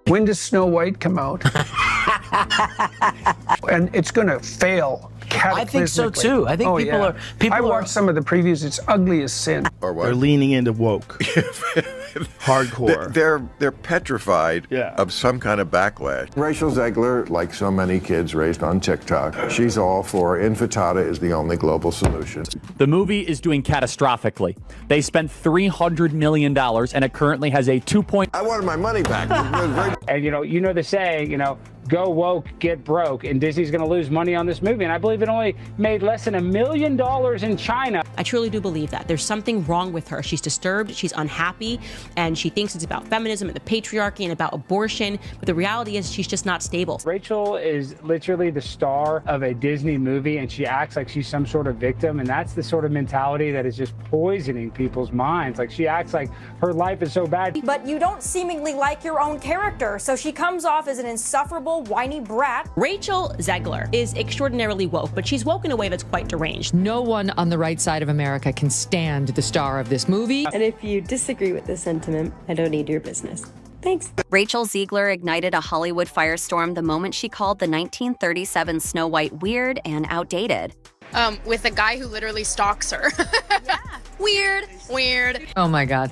When does Snow White come out? And it's going to fail cataclysmically. I think so too. I think I watched some of the previews. It's ugly as sin. Or what? They're leaning into woke. Hardcore. They're petrified of some kind of backlash. Rachel Zegler, like so many kids raised on TikTok, she's all for infantata is the only global solution. The movie is doing catastrophically. They spent $300 million and it currently has a 2. I wanted my money back. And you know the saying, go woke, get broke, and Disney's going to lose money on this movie. And I believe it only made less than $1 million in China. I truly do believe that. There's something wrong with her. She's disturbed, she's unhappy, and she thinks it's about feminism and the patriarchy and about abortion. But the reality is she's just not stable. Rachel is literally the star of a Disney movie, and she acts like she's some sort of victim. And that's the sort of mentality that is just poisoning people's minds. Like, she acts like her life is so bad. But you don't seemingly like your own character, so she comes off as an insufferable, whiny brat. Rachel Zegler is extraordinarily woke, but she's woke in a way that's quite deranged. No one on the right side of America can stand the star of this movie. And if you disagree with this sentiment, I don't need your business. Thanks. Rachel Zegler ignited a Hollywood firestorm the moment she called the 1937 Snow White weird and outdated. With a guy who literally stalks her. Yeah. Weird. Oh my God.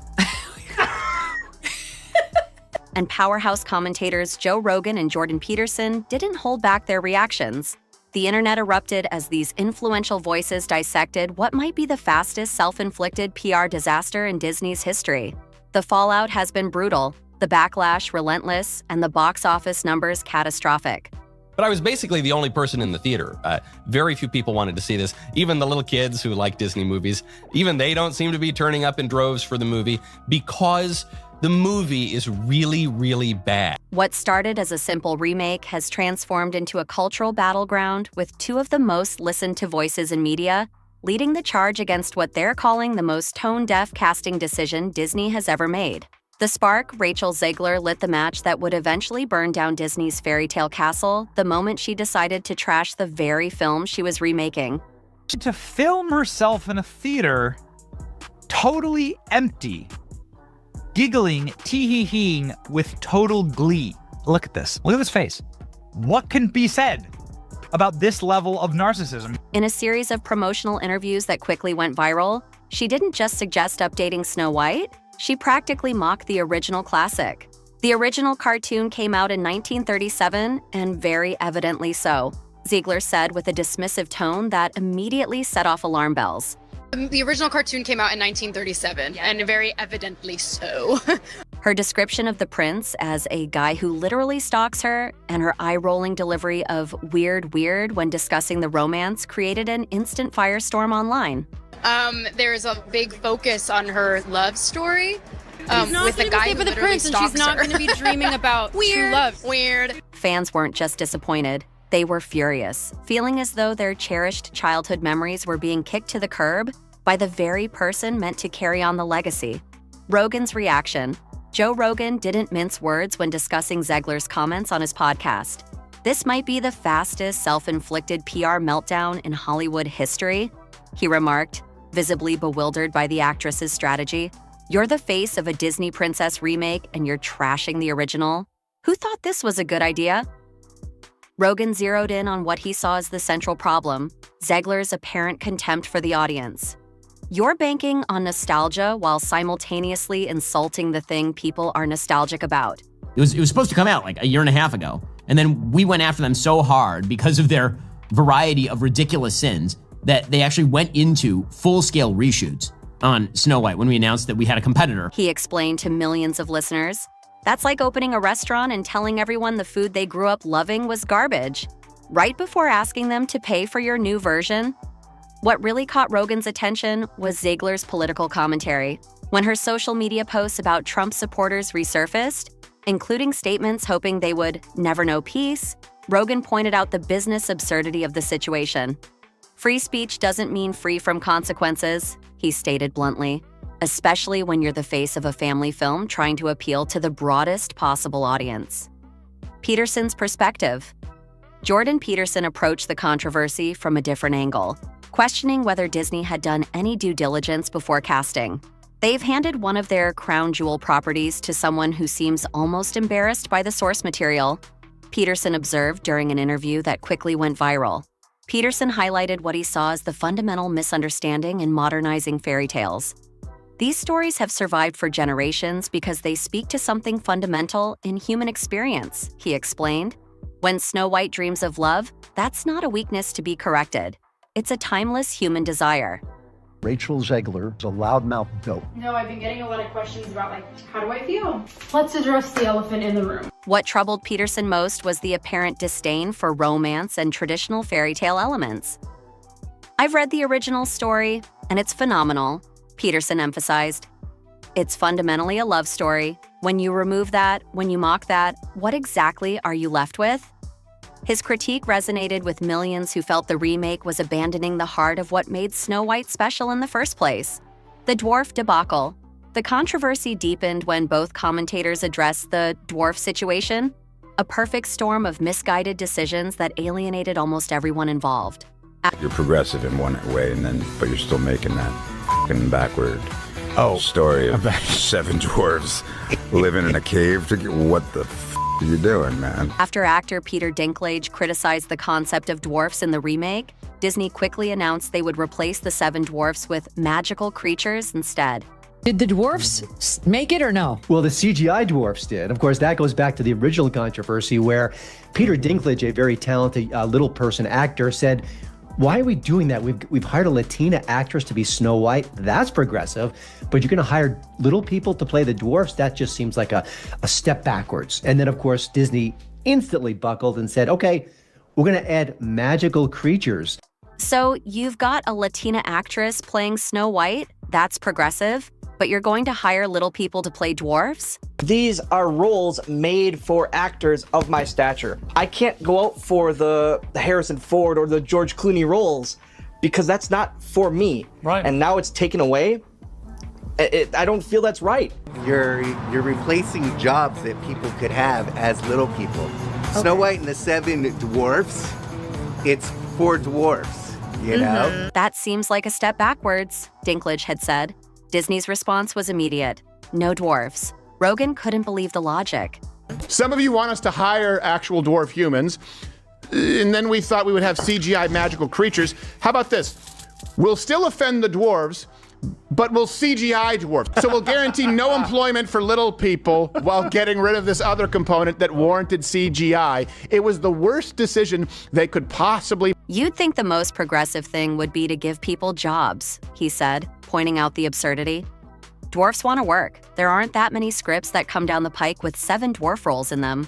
And powerhouse commentators Joe Rogan and Rogan Peterson didn't hold back their reactions. The internet erupted as these influential voices dissected what might be the fastest self-inflicted PR disaster in Disney's history. The fallout has been brutal, the backlash relentless, and the box office numbers catastrophic. But I was basically the only person in the theater. Very few people wanted to see this. Even the little kids who like Disney movies, even they don't seem to be turning up in droves for the movie because the movie is really, really bad. What started as a simple remake has transformed into a cultural battleground with two of the most listened to voices in media, leading the charge against what they're calling the most tone-deaf casting decision Disney has ever made. The spark, Rachel Zegler, lit the match that would eventually burn down Disney's fairy tale castle the moment she decided to trash the very film she was remaking. To film herself in a theater, totally empty, giggling, tee-hee-heeing with total glee. Look at this. Look at this face. What can be said about this level of narcissism? In a series of promotional interviews that quickly went viral, she didn't just suggest updating Snow White, she practically mocked the original classic. The original cartoon came out in 1937, and very evidently so, Zegler said with a dismissive tone that immediately set off alarm bells. The original cartoon came out in 1937, and very evidently so. Her description of the prince as a guy who literally stalks her and her eye-rolling delivery of weird when discussing the romance created an instant firestorm online. There's a big focus on her love story with a guy who literally prince, and she's not going to be dreaming about true love. Weird. Fans weren't just disappointed. They were furious, feeling as though their cherished childhood memories were being kicked to the curb by the very person meant to carry on the legacy. Rogan's reaction. Joe Rogan didn't mince words when discussing Zegler's comments on his podcast. This might be the fastest self-inflicted PR meltdown in Hollywood history, he remarked, visibly bewildered by the actress's strategy. You're the face of a Disney princess remake and you're trashing the original? Who thought this was a good idea? Rogan zeroed in on what he saw as the central problem, Zegler's apparent contempt for the audience. You're banking on nostalgia while simultaneously insulting the thing people are nostalgic about. It was supposed to come out like a year and a half ago, and then we went after them so hard because of their variety of ridiculous sins that they actually went into full-scale reshoots on Snow White when we announced that we had a competitor. He explained to millions of listeners. That's like opening a restaurant and telling everyone the food they grew up loving was garbage, right before asking them to pay for your new version. What really caught Rogan's attention was Zegler's political commentary. When her social media posts about Trump supporters resurfaced, including statements hoping they would never know peace, Rogan pointed out the business absurdity of the situation. Free speech doesn't mean free from consequences, he stated bluntly, especially when you're the face of a family film trying to appeal to the broadest possible audience. Peterson's perspective. Rogan Peterson approached the controversy from a different angle, questioning whether Disney had done any due diligence before casting. They've handed one of their crown jewel properties to someone who seems almost embarrassed by the source material, Peterson observed during an interview that quickly went viral. Peterson highlighted what he saw as the fundamental misunderstanding in modernizing fairy tales. These stories have survived for generations because they speak to something fundamental in human experience, he explained. When Snow White dreams of love, that's not a weakness to be corrected. It's a timeless human desire. Rachel Zegler is a loudmouth dope. No, I've been getting a lot of questions about, how do I feel? Let's address the elephant in the room. What troubled Peterson most was the apparent disdain for romance and traditional fairy tale elements. I've read the original story, and it's phenomenal, Peterson emphasized. It's fundamentally a love story. When you remove that, when you mock that, what exactly are you left with? His critique resonated with millions who felt the remake was abandoning the heart of what made Snow White special in the first place. The dwarf debacle. The controversy deepened when both commentators addressed the dwarf situation, a perfect storm of misguided decisions that alienated almost everyone involved. You're progressive in one way, but you're still making that f***ing backward story of 7 dwarves living in a cave. What the f*** are you doing, man? After actor Peter Dinklage criticized the concept of dwarfs in the remake, Disney quickly announced they would replace the 7 dwarfs with magical creatures instead. Did the dwarfs make it or no? Well, the CGI dwarfs did. Of course, that goes back to the original controversy where Peter Dinklage, a very talented little person actor, said, "Why are we doing that? We've hired a Latina actress to be Snow White. That's progressive. But you're going to hire little people to play the dwarfs? That just seems like a step backwards." And then, of course, Disney instantly buckled and said, "Okay, we're going to add magical creatures." So you've got a Latina actress playing Snow White? That's progressive? But you're going to hire little people to play dwarfs? These are roles made for actors of my stature. I can't go out for the Harrison Ford or the George Clooney roles because that's not for me. Right. And now it's taken away. I don't feel that's right. You're replacing jobs that people could have as little people. Okay. Snow White and the 7 dwarfs, it's for dwarfs, you know? That seems like a step backwards, Dinklage had said. Disney's response was immediate. No dwarfs. Rogan couldn't believe the logic. Some of you want us to hire actual dwarf humans, and then we thought we would have CGI magical creatures. How about this? We'll still offend the dwarves, but we'll CGI dwarfs. So we'll guarantee no employment for little people while getting rid of this other component that warranted CGI. It was the worst decision they could possibly. You'd think the most progressive thing would be to give people jobs, he said, pointing out the absurdity. Dwarfs want to work. There aren't that many scripts that come down the pike with 7 dwarf roles in them.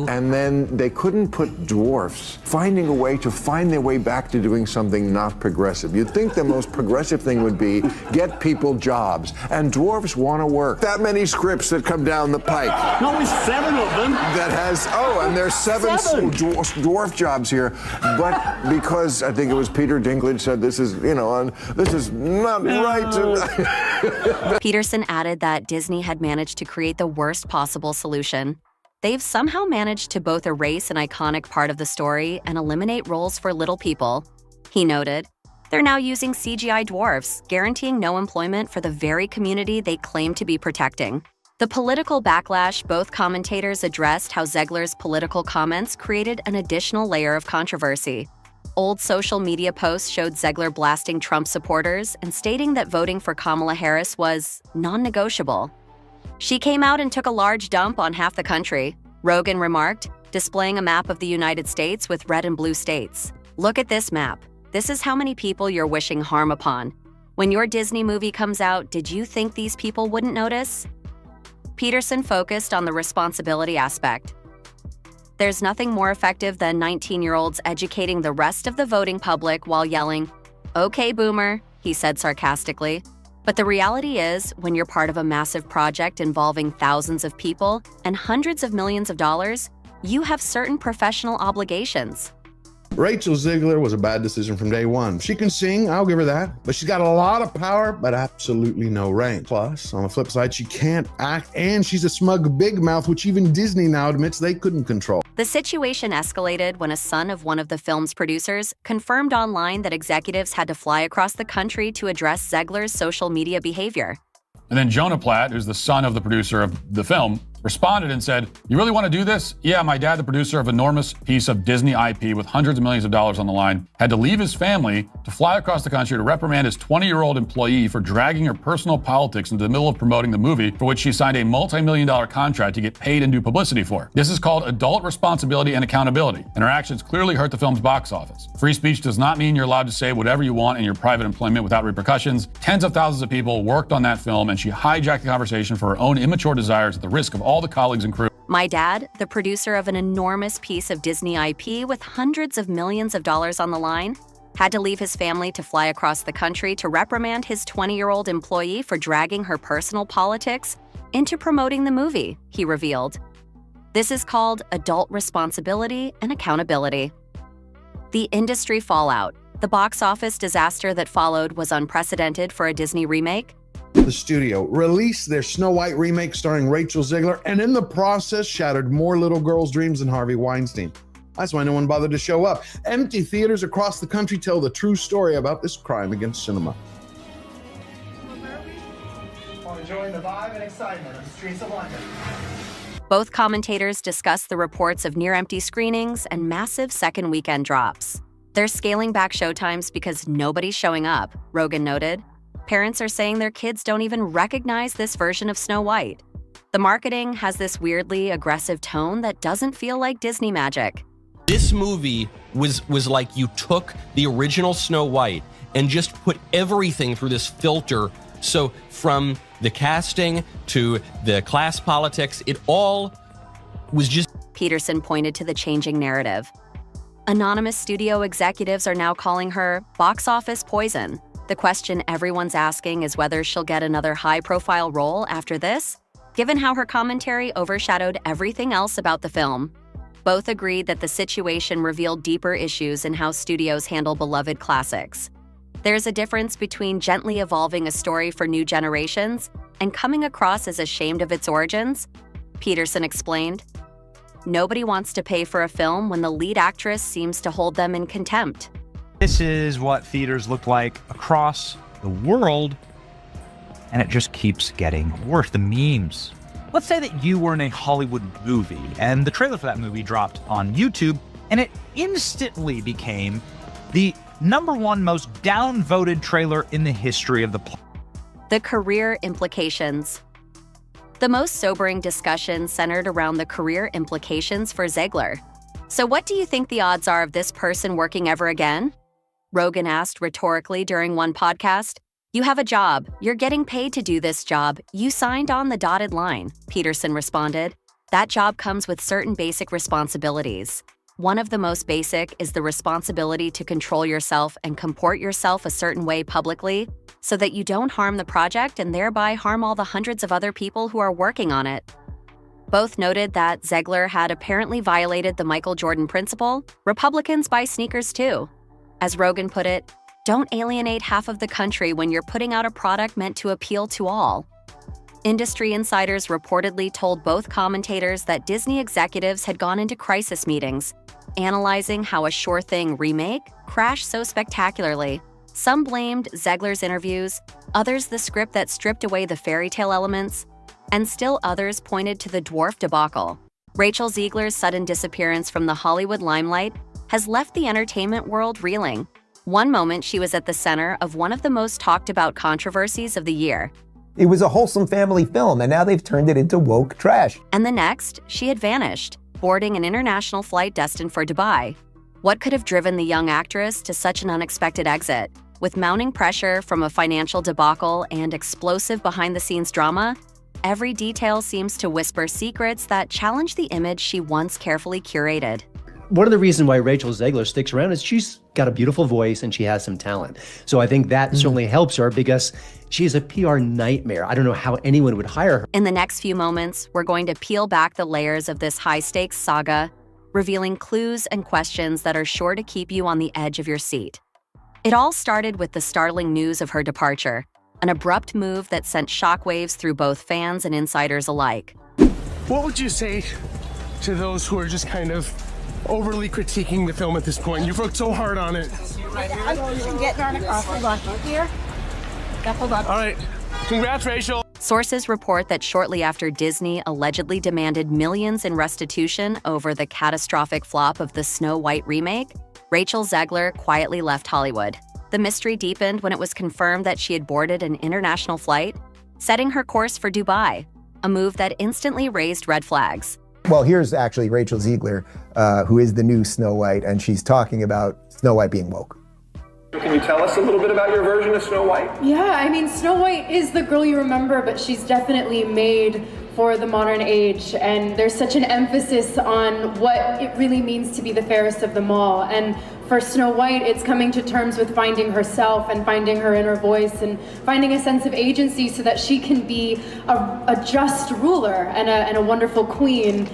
And then they couldn't put dwarfs, finding a way to find their way back to doing something not progressive. You'd think the most progressive thing would be get people jobs, and dwarfs want to work. That many scripts that come down the pike. No, it's 7 of them. That has, and there's 7 dwarf jobs here. But because I think it was Peter Dinklage said this is, this is not right. Peterson added that Disney had managed to create the worst possible solution. They've somehow managed to both erase an iconic part of the story and eliminate roles for little people. He noted, they're now using CGI dwarfs, guaranteeing no employment for the very community they claim to be protecting. The political backlash, both commentators addressed how Zegler's political comments created an additional layer of controversy. Old social media posts showed Zegler blasting Trump supporters and stating that voting for Kamala Harris was non-negotiable. She came out and took a large dump on half the country, Rogan remarked, displaying a map of the United States with red and blue states. Look at this map. This is how many people you're wishing harm upon. When your Disney movie comes out, did you think these people wouldn't notice? Peterson focused on the responsibility aspect. There's nothing more effective than 19-year-olds educating the rest of the voting public while yelling, "Okay, boomer," he said sarcastically. But the reality is, when you're part of a massive project involving thousands of people and hundreds of millions of dollars, you have certain professional obligations. Rachel Zegler was a bad decision from day one. She can sing, I'll give her that, but she's got a lot of power, but absolutely no range. Plus, on the flip side, she can't act, and she's a smug big mouth, which even Disney now admits they couldn't control. The situation escalated when a son of one of the film's producers confirmed online that executives had to fly across the country to address Zegler's social media behavior. And then Jonah Platt, who's the son of the producer of the film, responded and said, "You really want to do this? Yeah, my dad, the producer of an enormous piece of Disney IP with hundreds of millions of dollars on the line, had to leave his family to fly across the country to reprimand his 20-year-old employee for dragging her personal politics into the middle of promoting the movie for which she signed a multi-million-dollar contract to get paid and do publicity for. This is called adult responsibility and accountability, and her actions clearly hurt the film's box office. Free speech does not mean you're allowed to say whatever you want in your private employment without repercussions. Tens of thousands of people worked on that film, and she hijacked the conversation for her own immature desires at the risk of all the colleagues and crew." My dad, the producer of an enormous piece of Disney IP with hundreds of millions of dollars on the line, had to leave his family to fly across the country to reprimand his 20-year-old employee for dragging her personal politics into promoting the movie, he revealed. This is called adult responsibility and accountability. The industry fallout, the box office disaster that followed, was unprecedented for a Disney remake. The studio released their Snow White remake starring Rachel Zegler, and in the process shattered more little girls' dreams than Harvey Weinstein. That's why no one bothered to show up. Empty theaters across the country tell the true story about this crime against cinema. Enjoying the vibe and excitement of the streets of London. Both commentators discussed the reports of near-empty screenings and massive second weekend drops. They're scaling back showtimes because nobody's showing up, Rogan noted. Parents are saying their kids don't even recognize this version of Snow White. The marketing has this weirdly aggressive tone that doesn't feel like Disney magic. This movie was like you took the original Snow White and just put everything through this filter. So from the casting to the class politics, it all was just... Peterson pointed to the changing narrative. Anonymous studio executives are now calling her box office poison. The question everyone's asking is whether she'll get another high-profile role after this, given how her commentary overshadowed everything else about the film. Both agreed that the situation revealed deeper issues in how studios handle beloved classics. There's a difference between gently evolving a story for new generations and coming across as ashamed of its origins, Peterson explained. Nobody wants to pay for a film when the lead actress seems to hold them in contempt. This is what theaters look like across the world, and it just keeps getting worse. The memes. Let's say that you were in a Hollywood movie, and the trailer for that movie dropped on YouTube, and it instantly became the #1 most downvoted trailer in the history of the planet. The career implications. The most sobering discussion centered around the career implications for Zegler. So what do you think the odds are of this person working ever again? Rogan asked rhetorically during one podcast. You have a job. You're getting paid to do this job. You signed on the dotted line, Peterson responded. That job comes with certain basic responsibilities. One of the most basic is the responsibility to control yourself and comport yourself a certain way publicly so that you don't harm the project and thereby harm all the hundreds of other people who are working on it. Both noted that Zegler had apparently violated the Michael Jordan principle. Republicans buy sneakers too. As Rogan put it, don't alienate half of the country when you're putting out a product meant to appeal to all. Industry insiders reportedly told both commentators that Disney executives had gone into crisis meetings, analyzing how a sure thing remake crashed so spectacularly. Some blamed Zegler's interviews, others the script that stripped away the fairy tale elements, and still others pointed to the dwarf debacle. Rachel Zegler's sudden disappearance from the Hollywood limelight has left the entertainment world reeling. One moment she was at the center of one of the most talked about controversies of the year. It was a wholesome family film, and now they've turned it into woke trash. And the next, she had vanished, boarding an international flight destined for Dubai. What could have driven the young actress to such an unexpected exit? With mounting pressure from a financial debacle and explosive behind-the-scenes drama, every detail seems to whisper secrets that challenge the image she once carefully curated. One of the reasons why Rachel Zegler sticks around is she's got a beautiful voice and she has some talent. So I think that certainly helps her because she's a PR nightmare. I don't know how anyone would hire her. In the next few moments, we're going to peel back the layers of this high-stakes saga, revealing clues and questions that are sure to keep you on the edge of your seat. It all started with the startling news of her departure, an abrupt move that sent shockwaves through both fans and insiders alike. What would you say to those who are just kind of overly critiquing the film at this point? You've worked so hard on it. I'm getting on across. Hold on. Here. Yeah, hold on. All right. Congrats, Rachel. Sources report that shortly after Disney allegedly demanded millions in restitution over the catastrophic flop of the Snow White remake, Rachel Zegler quietly left Hollywood. The mystery deepened when it was confirmed that she had boarded an international flight, setting her course for Dubai, a move that instantly raised red flags. Well, here's actually Rachel Zegler, who is the new Snow White, and she's talking about Snow White being woke. Can you tell us a little bit about your version of Snow White? Yeah, I mean, Snow White is the girl you remember, but she's definitely made for the modern age, and there's such an emphasis on what it really means to be the fairest of them all. And for Snow White, it's coming to terms with finding herself and finding her inner voice and finding a sense of agency so that she can be a just ruler and a wonderful queen,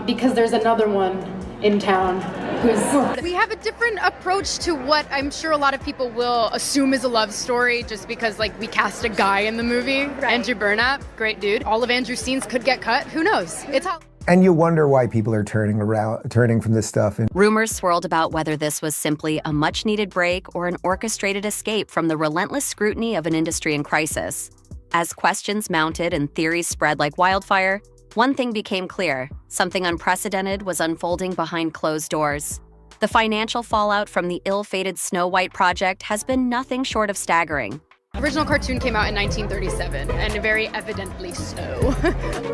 because there's another one in town who's... We have a different approach to what I'm sure a lot of people will assume is a love story just because, like, we cast a guy in the movie. Right. Andrew Burnap, great dude. All of Andrew's scenes could get cut. Who knows? It's how... And you wonder why people are turning from this stuff. And rumors swirled about whether this was simply a much-needed break or an orchestrated escape from the relentless scrutiny of an industry in crisis. As questions mounted and theories spread like wildfire, one thing became clear: something unprecedented was unfolding behind closed doors. The financial fallout from the ill-fated Snow White project has been nothing short of staggering. The original cartoon came out in 1937, and very evidently so.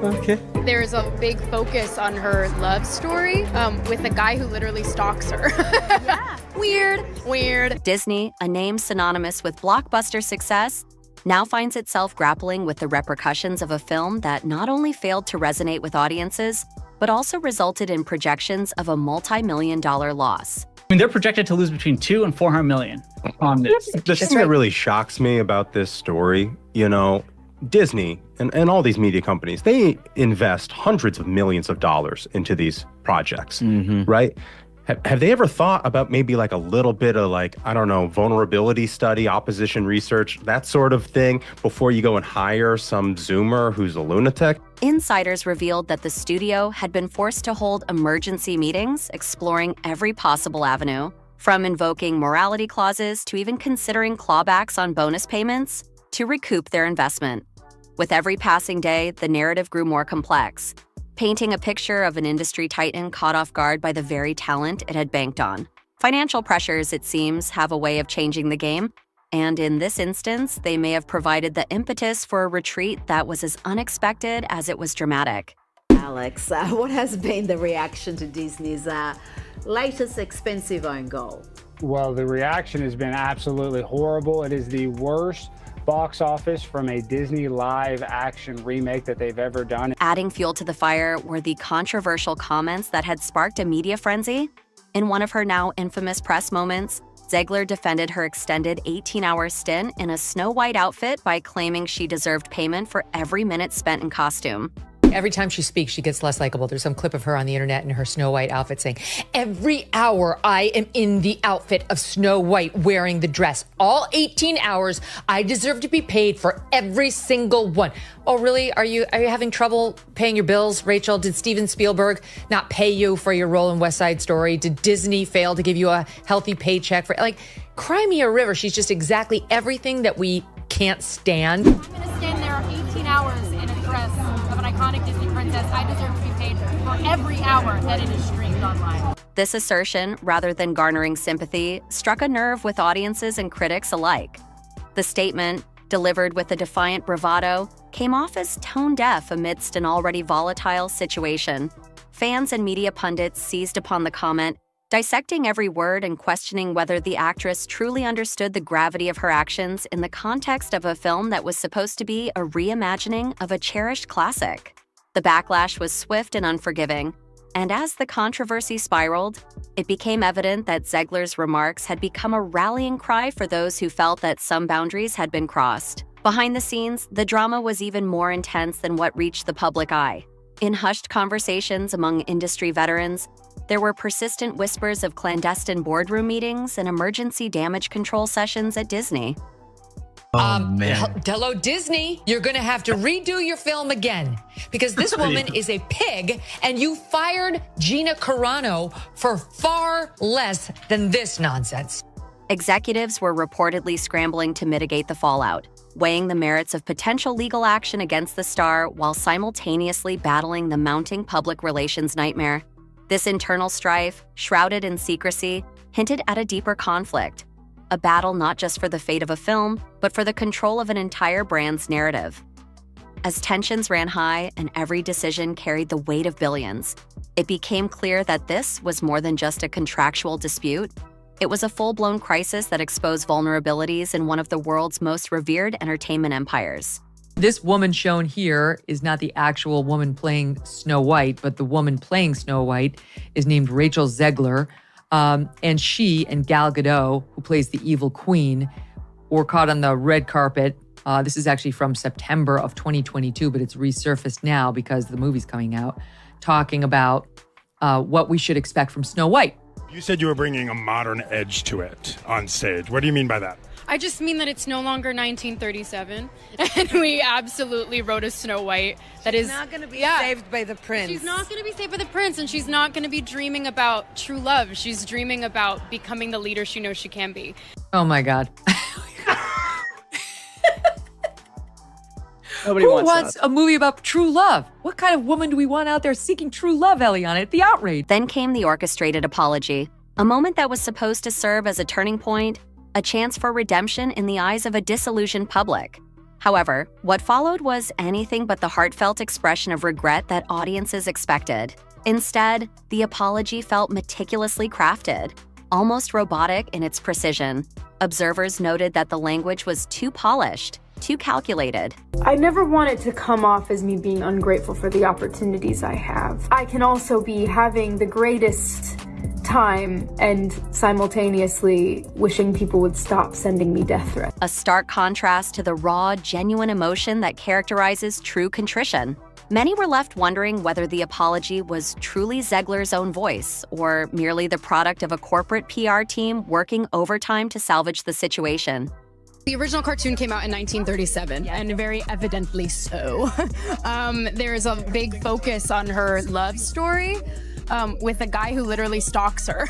Okay. There's a big focus on her love story with a guy who literally stalks her. Yeah. Weird. Disney, a name synonymous with blockbuster success, now finds itself grappling with the repercussions of a film that not only failed to resonate with audiences, but also resulted in projections of a multi-million-dollar loss. I mean, they're projected to lose between $200 and $400 million on this. The thing that really shocks me about this story, you know, Disney and all these media companies, they invest hundreds of millions of dollars into these projects, right? Have they ever thought about maybe like a little bit of like, I don't know, vulnerability study, opposition research, that sort of thing before you go and hire some Zoomer who's a lunatic? Insiders revealed that the studio had been forced to hold emergency meetings exploring every possible avenue, from invoking morality clauses to even considering clawbacks on bonus payments to recoup their investment. With every passing day, the narrative grew more complex, painting a picture of an industry titan caught off guard by the very talent it had banked on. Financial pressures, it seems, have a way of changing the game, and in this instance, they may have provided the impetus for a retreat that was as unexpected as it was dramatic. Alex, what has been the reaction to Disney's latest expensive own goal? Well, the reaction has been absolutely horrible. It is the worst box office from a Disney live action remake that they've ever done. Adding fuel to the fire were the controversial comments that had sparked a media frenzy. In one of her now infamous press moments, Zegler defended her extended 18-hour stint in a Snow White outfit by claiming she deserved payment for every minute spent in costume. Every time she speaks, she gets less likable. There's some clip of her on the internet in her Snow White outfit saying, "Every hour I am in the outfit of Snow White wearing the dress. All 18 hours, I deserve to be paid for every single one." Oh, really? Are you having trouble paying your bills, Rachel? Did Steven Spielberg not pay you for your role in West Side Story? Did Disney fail to give you a healthy paycheck for, like, cry me a river? She's just exactly everything that we can't stand. I'm gonna stand there 18 hours in a dress of an iconic Disney princess. I deserve to be paid for every hour that it is streamed online. This assertion, rather than garnering sympathy, struck a nerve with audiences and critics alike. The statement, delivered with a defiant bravado, came off as tone-deaf amidst an already volatile situation. Fans and media pundits seized upon the comment, dissecting every word and questioning whether the actress truly understood the gravity of her actions in the context of a film that was supposed to be a reimagining of a cherished classic. The backlash was swift and unforgiving, and as the controversy spiraled, it became evident that Zegler's remarks had become a rallying cry for those who felt that some boundaries had been crossed. Behind the scenes, the drama was even more intense than what reached the public eye. In hushed conversations among industry veterans, there were persistent whispers of clandestine boardroom meetings and emergency damage control sessions at Disney. Hello, Disney. You're going to have to redo your film again because this woman is a pig and you fired Gina Carano for far less than this nonsense. Executives were reportedly scrambling to mitigate the fallout, weighing the merits of potential legal action against the star while simultaneously battling the mounting public relations nightmare. This internal strife, shrouded in secrecy, hinted at a deeper conflict, a battle not just for the fate of a film, but for the control of an entire brand's narrative. As tensions ran high and every decision carried the weight of billions, it became clear that this was more than just a contractual dispute. It was a full-blown crisis that exposed vulnerabilities in one of the world's most revered entertainment empires. This woman shown here is not the actual woman playing Snow White, but the woman playing Snow White is named Rachel Zegler. And she and Gal Gadot, who plays the evil queen, were caught on the red carpet. This is actually from September of 2022, but it's resurfaced now because the movie's coming out, talking about what we should expect from Snow White. You said you were bringing a modern edge to it on stage. What do you mean by that? I just mean that it's no longer 1937, and we absolutely wrote a Snow White that is not going to be saved by the prince. She's not going to be saved by the prince, and she's not going to be dreaming about true love. She's dreaming about becoming the leader she knows she can be. Oh my God. Nobody Who wants wants that. a movie about true love? What kind of woman do we want out there seeking true love, Eliana? The outrage. Then came the orchestrated apology, a moment that was supposed to serve as a turning point, a chance for redemption in the eyes of a disillusioned public. However, what followed was anything but the heartfelt expression of regret that audiences expected. Instead, the apology felt meticulously crafted, almost robotic in its precision. Observers noted that the language was too polished, too calculated. I never want it to come off as me being ungrateful for the opportunities I have. I can also be having the greatest time and simultaneously wishing people would stop sending me death threats. A stark contrast to the raw, genuine emotion that characterizes true contrition. Many were left wondering whether the apology was truly Zegler's own voice or merely the product of a corporate PR team working overtime to salvage the situation. The original cartoon came out in 1937, and very evidently so. There's a big focus on her love story with a guy who literally stalks her.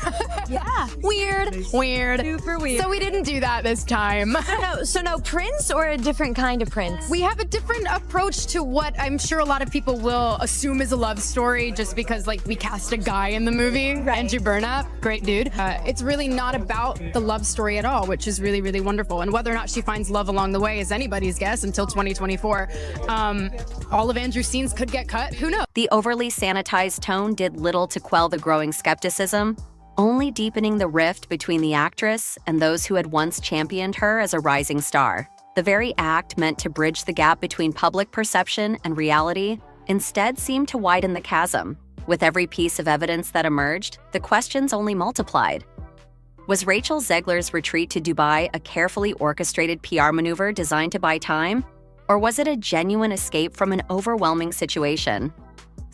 Yeah. Weird. Super weird. So we didn't do that this time. So no prince or a different kind of prince? We have a different approach to what I'm sure a lot of people will assume is a love story just because, like, we cast a guy in the movie, Andrew Burnap, great dude. It's really not about the love story at all, which is really, really wonderful. And whether or not she finds love along the way is anybody's guess until 2024. All of Andrew's scenes could get cut, who knows? The overly sanitized tone did little to quell the growing skepticism, only deepening the rift between the actress and those who had once championed her as a rising star. The very act meant to bridge the gap between public perception and reality instead seemed to widen the chasm. With every piece of evidence that emerged, the questions only multiplied. Was Rachel Zegler's retreat to Dubai a carefully orchestrated PR maneuver designed to buy time? Or was it a genuine escape from an overwhelming situation?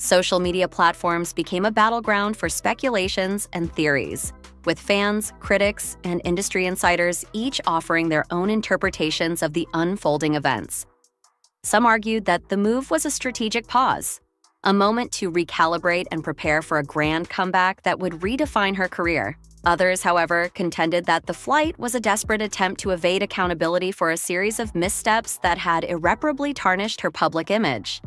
Social media platforms became a battleground for speculations and theories, with fans, critics, and industry insiders each offering their own interpretations of the unfolding events. Some argued that the move was a strategic pause, a moment to recalibrate and prepare for a grand comeback that would redefine her career. Others, however, contended that the flight was a desperate attempt to evade accountability for a series of missteps that had irreparably tarnished her public image.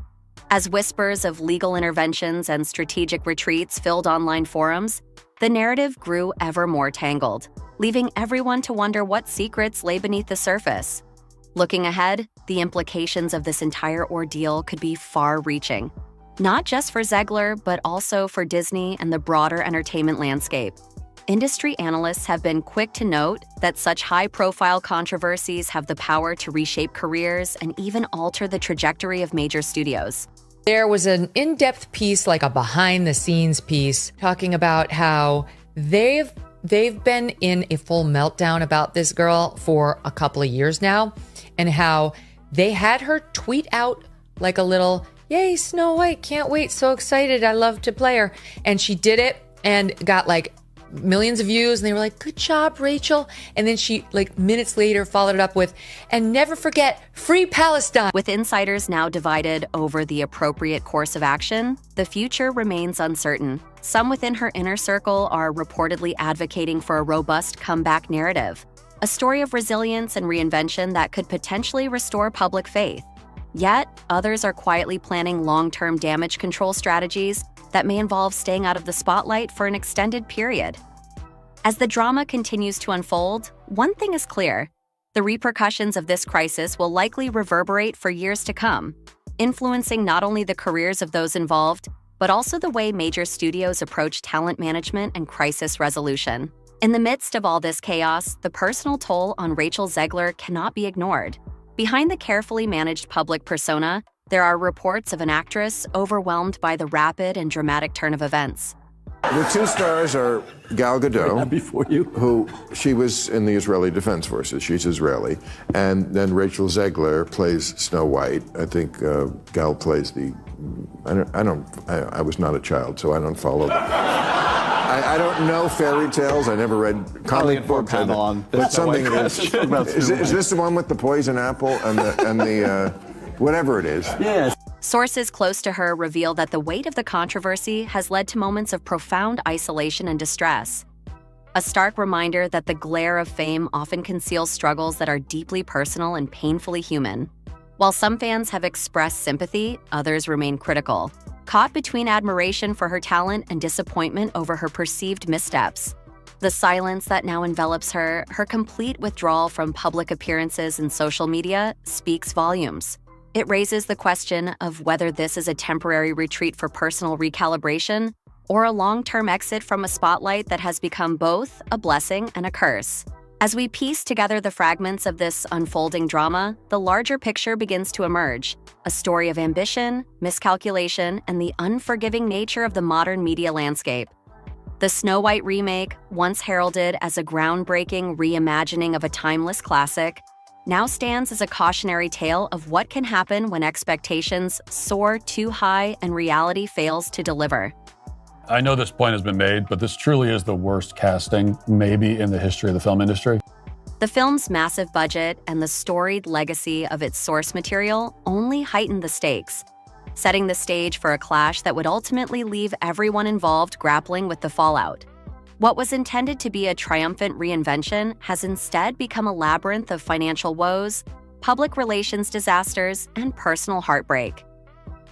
As whispers of legal interventions and strategic retreats filled online forums, the narrative grew ever more tangled, leaving everyone to wonder what secrets lay beneath the surface. Looking ahead, the implications of this entire ordeal could be far-reaching, not just for Zegler, but also for Disney and the broader entertainment landscape. Industry analysts have been quick to note that such high-profile controversies have the power to reshape careers and even alter the trajectory of major studios. There was an in-depth piece, like a behind-the-scenes piece, talking about how they've been in a full meltdown about this girl for a couple of years now, and how they had her tweet out like a little, "Yay, Snow White, can't wait, so excited, I love to play her." And she did it and got like millions of views, and they were like, "Good job, Rachel." And then she, like, minutes later, followed it up with, "And never forget, free Palestine." With insiders now divided over the appropriate course of action, the future remains uncertain. Some within her inner circle are reportedly advocating for a robust comeback narrative, a story of resilience and reinvention that could potentially restore public faith. Yet, others are quietly planning long-term damage control strategies that may involve staying out of the spotlight for an extended period. As the drama continues to unfold, one thing is clear: the repercussions of this crisis will likely reverberate for years to come, influencing not only the careers of those involved, but also the way major studios approach talent management and crisis resolution. In the midst of all this chaos, the personal toll on Rachel Zegler cannot be ignored. Behind the carefully managed public persona, there are reports of an actress overwhelmed by the rapid and dramatic turn of events. The two stars are Gal Gadot, who she was in the Israeli Defense Forces. She's Israeli. And then Rachel Zegler plays Snow White. I think Gal plays the... I was not a child, so I don't follow. I don't know fairy tales. I never read comic books. But something is this the one with the poison apple and the whatever it is? Yes. Sources close to her reveal that the weight of the controversy has led to moments of profound isolation and distress. A stark reminder that the glare of fame often conceals struggles that are deeply personal and painfully human. While some fans have expressed sympathy, others remain critical, caught between admiration for her talent and disappointment over her perceived missteps. The silence that now envelops her, her complete withdrawal from public appearances and social media, speaks volumes. It raises the question of whether this is a temporary retreat for personal recalibration or a long-term exit from a spotlight that has become both a blessing and a curse. As we piece together the fragments of this unfolding drama, the larger picture begins to emerge, a story of ambition, miscalculation, and the unforgiving nature of the modern media landscape. The Snow White remake, once heralded as a groundbreaking reimagining of a timeless classic, now stands as a cautionary tale of what can happen when expectations soar too high and reality fails to deliver. I know this point has been made, but this truly is the worst casting maybe in the history of the film industry. The film's massive budget and the storied legacy of its source material only heightened the stakes, setting the stage for a clash that would ultimately leave everyone involved grappling with the fallout. What was intended to be a triumphant reinvention has instead become a labyrinth of financial woes, public relations disasters, and personal heartbreak.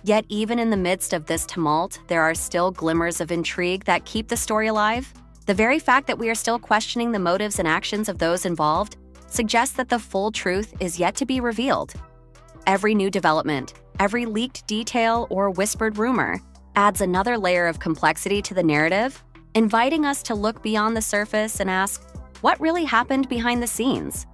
Yet even in the midst of this tumult, there are still glimmers of intrigue that keep the story alive. The very fact that we are still questioning the motives and actions of those involved suggests that the full truth is yet to be revealed. Every new development, every leaked detail or whispered rumor adds another layer of complexity to the narrative, inviting us to look beyond the surface and ask, what really happened behind the scenes?